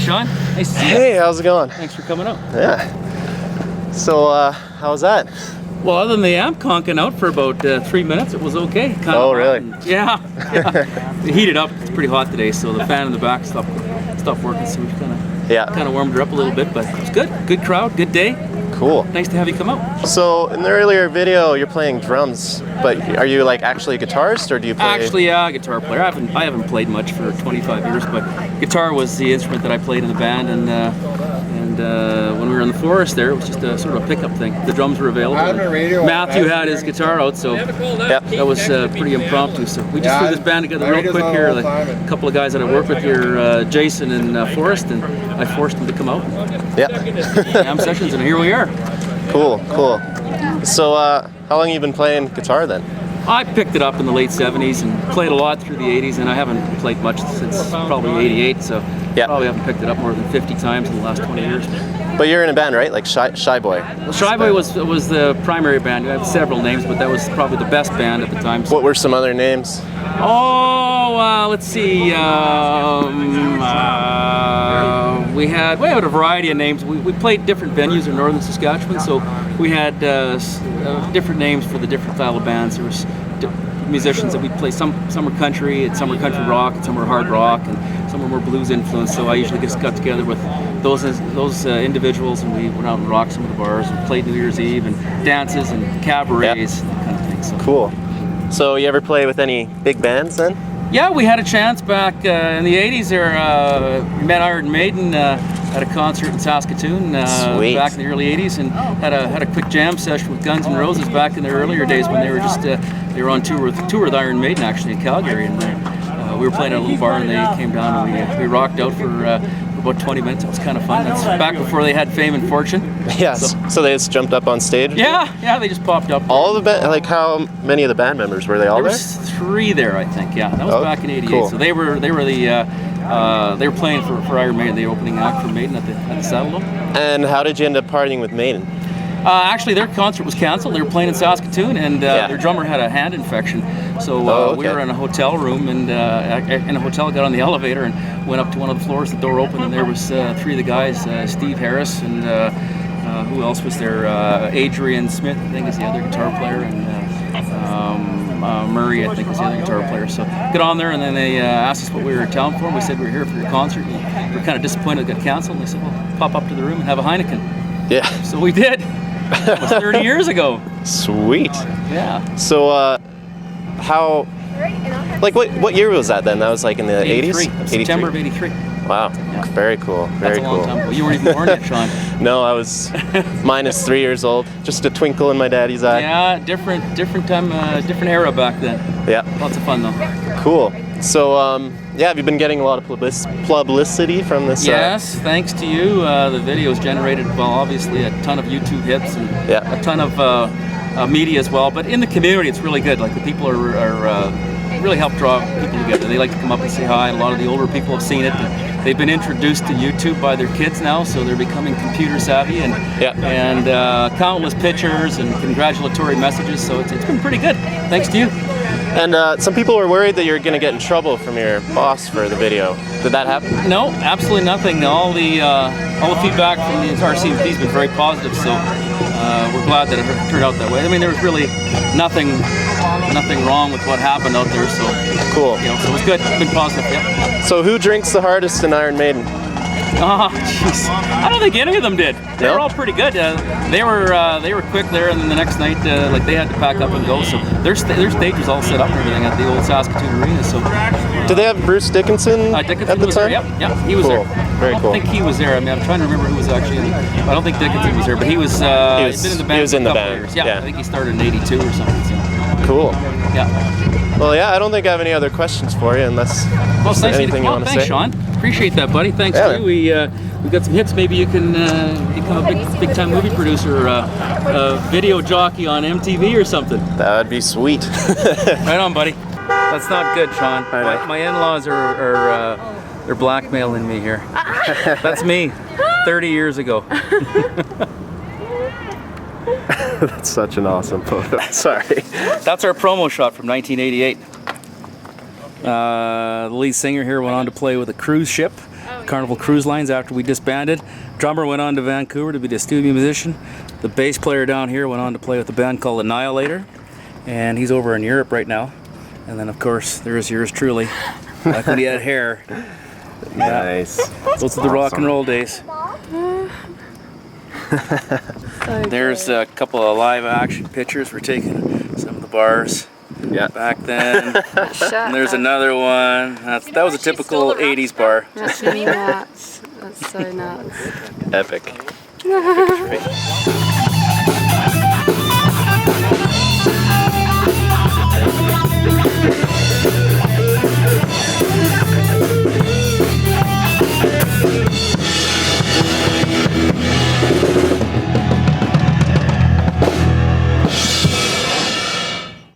Sean. Nice to see you. Hey, how's it going? Thanks for coming out. Yeah. So, how was that? Well, other than the amp conking out for about 3 minutes, it was okay. Oh, really? Yeah. It heated up. It's pretty hot today, so the fan in the back stopped working, so we kind of warmed her up a little bit, but it was good. Good crowd, good day. Cool. Nice to have you come out. So, in the earlier video, you're playing drums, but are you like actually a guitarist, or do you play? Actually, yeah, guitar player. I haven't played much for 25 years, but guitar was the instrument that I played in the band, and when we were in the forest there, it was just a sort of a pickup thing. The drums were available. Matthew had his guitar out, so that was pretty impromptu. So we just threw this band together real quick here. Like a couple of guys that I work with here, Jason and Forrest, and I forced them to come out. Yeah. Jam sessions, and here we are. Cool, cool. So, how long have you been playing guitar then? I picked it up in the late 70s and played a lot through the 80s, and I haven't played much since probably 88, so probably haven't picked it up more than 50 times in the last 20 years. But you're in a band, right? Like Shy Boy? Well, Shy Boy was the primary band. We had several names, but that was probably the best band at the time. So. What were some other names? Oh, let's see. We had a variety of names. We played different venues in northern Saskatchewan, so we had different names for the different style of bands. There was musicians that we play. Some are country, and some are country rock, and some are hard rock, and some are more blues influenced. So I usually just got together with those individuals, and we went out and rocked some of the bars and played New Year's Eve and dances and cabarets and that kind of thing. So. Cool. So you ever play with any big bands then? Yeah, we had a chance back in the 80s there. We met Iron Maiden at a concert in Saskatoon back in the early 80s, and had a quick jam session with Guns N' Roses back in their earlier days when they were just they were on tour with Iron Maiden actually in Calgary, and we were playing at a little bar and they came down and we rocked out for about 20 minutes. It was kind of fun. That's back before they had Fame and Fortune. Yes. So they just jumped up on stage? Yeah, they just popped up. All of the band, like how many of the band members were they all there? There was 3 there, I think. Yeah, that was back in '88. Cool. So they were playing for Iron Maiden, the opening act for Maiden at the Saddledome. And how did you end up partying with Maiden? Actually, their concert was canceled. They were playing in Saskatoon, and their drummer had a hand infection. So we were in a hotel room, and in a hotel, got on the elevator and went up to one of the floors. The door opened, and there was 3 of the guys: Steve Harris, and who else was there? Adrian Smith, I think, is the other guitar player, and Murray, I think, is the other guitar player. So got on there, and then they asked us what we were in town for. And we said we were here for your concert. And we were kind of disappointed it got canceled. And they said, "Well, pop up to the room and have a Heineken." Yeah. So we did. It was 30 years ago. Sweet. Yeah. So how, like what year was that then? That was like in the 80s? September of 83. Wow. Yeah. Very cool. Very That's a cool. long time ago. You weren't even born yet, Sean. No, I was minus 3 years old. Just a twinkle in my daddy's eye. Yeah, different time, different era back then. Yeah. Lots of fun though. Cool. So yeah, have you been getting a lot of publicity from this? Yes, thanks to you. The videos generated, well, obviously a ton of YouTube hits and a ton of media as well. But in the community, it's really good. Like the people are really help draw people together. They like to come up and say hi. A lot of the older people have seen it. They've been introduced to YouTube by their kids now, so they're becoming computer savvy, and countless pictures and congratulatory messages. So it's been pretty good. Thanks to you. And some people were worried that you were going to get in trouble from your boss for the video. Did that happen? No, absolutely nothing. All the feedback from the entire CMP has been very positive. So we're glad that it turned out that way. I mean, there was really nothing wrong with what happened out there. So cool. So it was good. It's been positive. Yeah. So who drinks the hardest in Iron Maiden? Oh, jeez. I don't think any of them did. They were all pretty good. They were quick there, and then the next night, like they had to pack up and go. So their stage was all set up and everything at the old Saskatoon Arena. So did they have Bruce Dickinson, at the time? Yeah, he was there. Very cool. I don't think he was there. I mean, I'm trying to remember who was actually. I don't think Dickinson was there, but he was. He'd been in the band. He was in the for a couple band. Years. Yeah, I think he started in '82 or something. So. Cool. Yeah. Well, yeah, I don't think I have any other questions for you, unless there's anything you want to say. Thanks, Sean. Appreciate that, buddy. Thanks to you. We got some hits. Maybe you can become a big time movie producer, a video jockey on MTV or something. That would be sweet. Right on, buddy. That's not good, Sean. My in-laws are they're blackmailing me here. That's me, 30 years ago. That's such an awesome photo. Sorry. That's our promo shot from 1988. The lead singer here went on to play with a cruise ship, Carnival Cruise Lines, after we disbanded. Drummer went on to Vancouver to be the studio musician. The bass player down here went on to play with a band called Annihilator, and he's over in Europe right now. And then, of course, there's yours truly, like when he had hair. Nice. Those are the rock and roll days. There's a couple of live action pictures we're taking, some of the bars back then. And there's another one. That was a typical 80s bar. That's nuts. That's so nuts. Epic.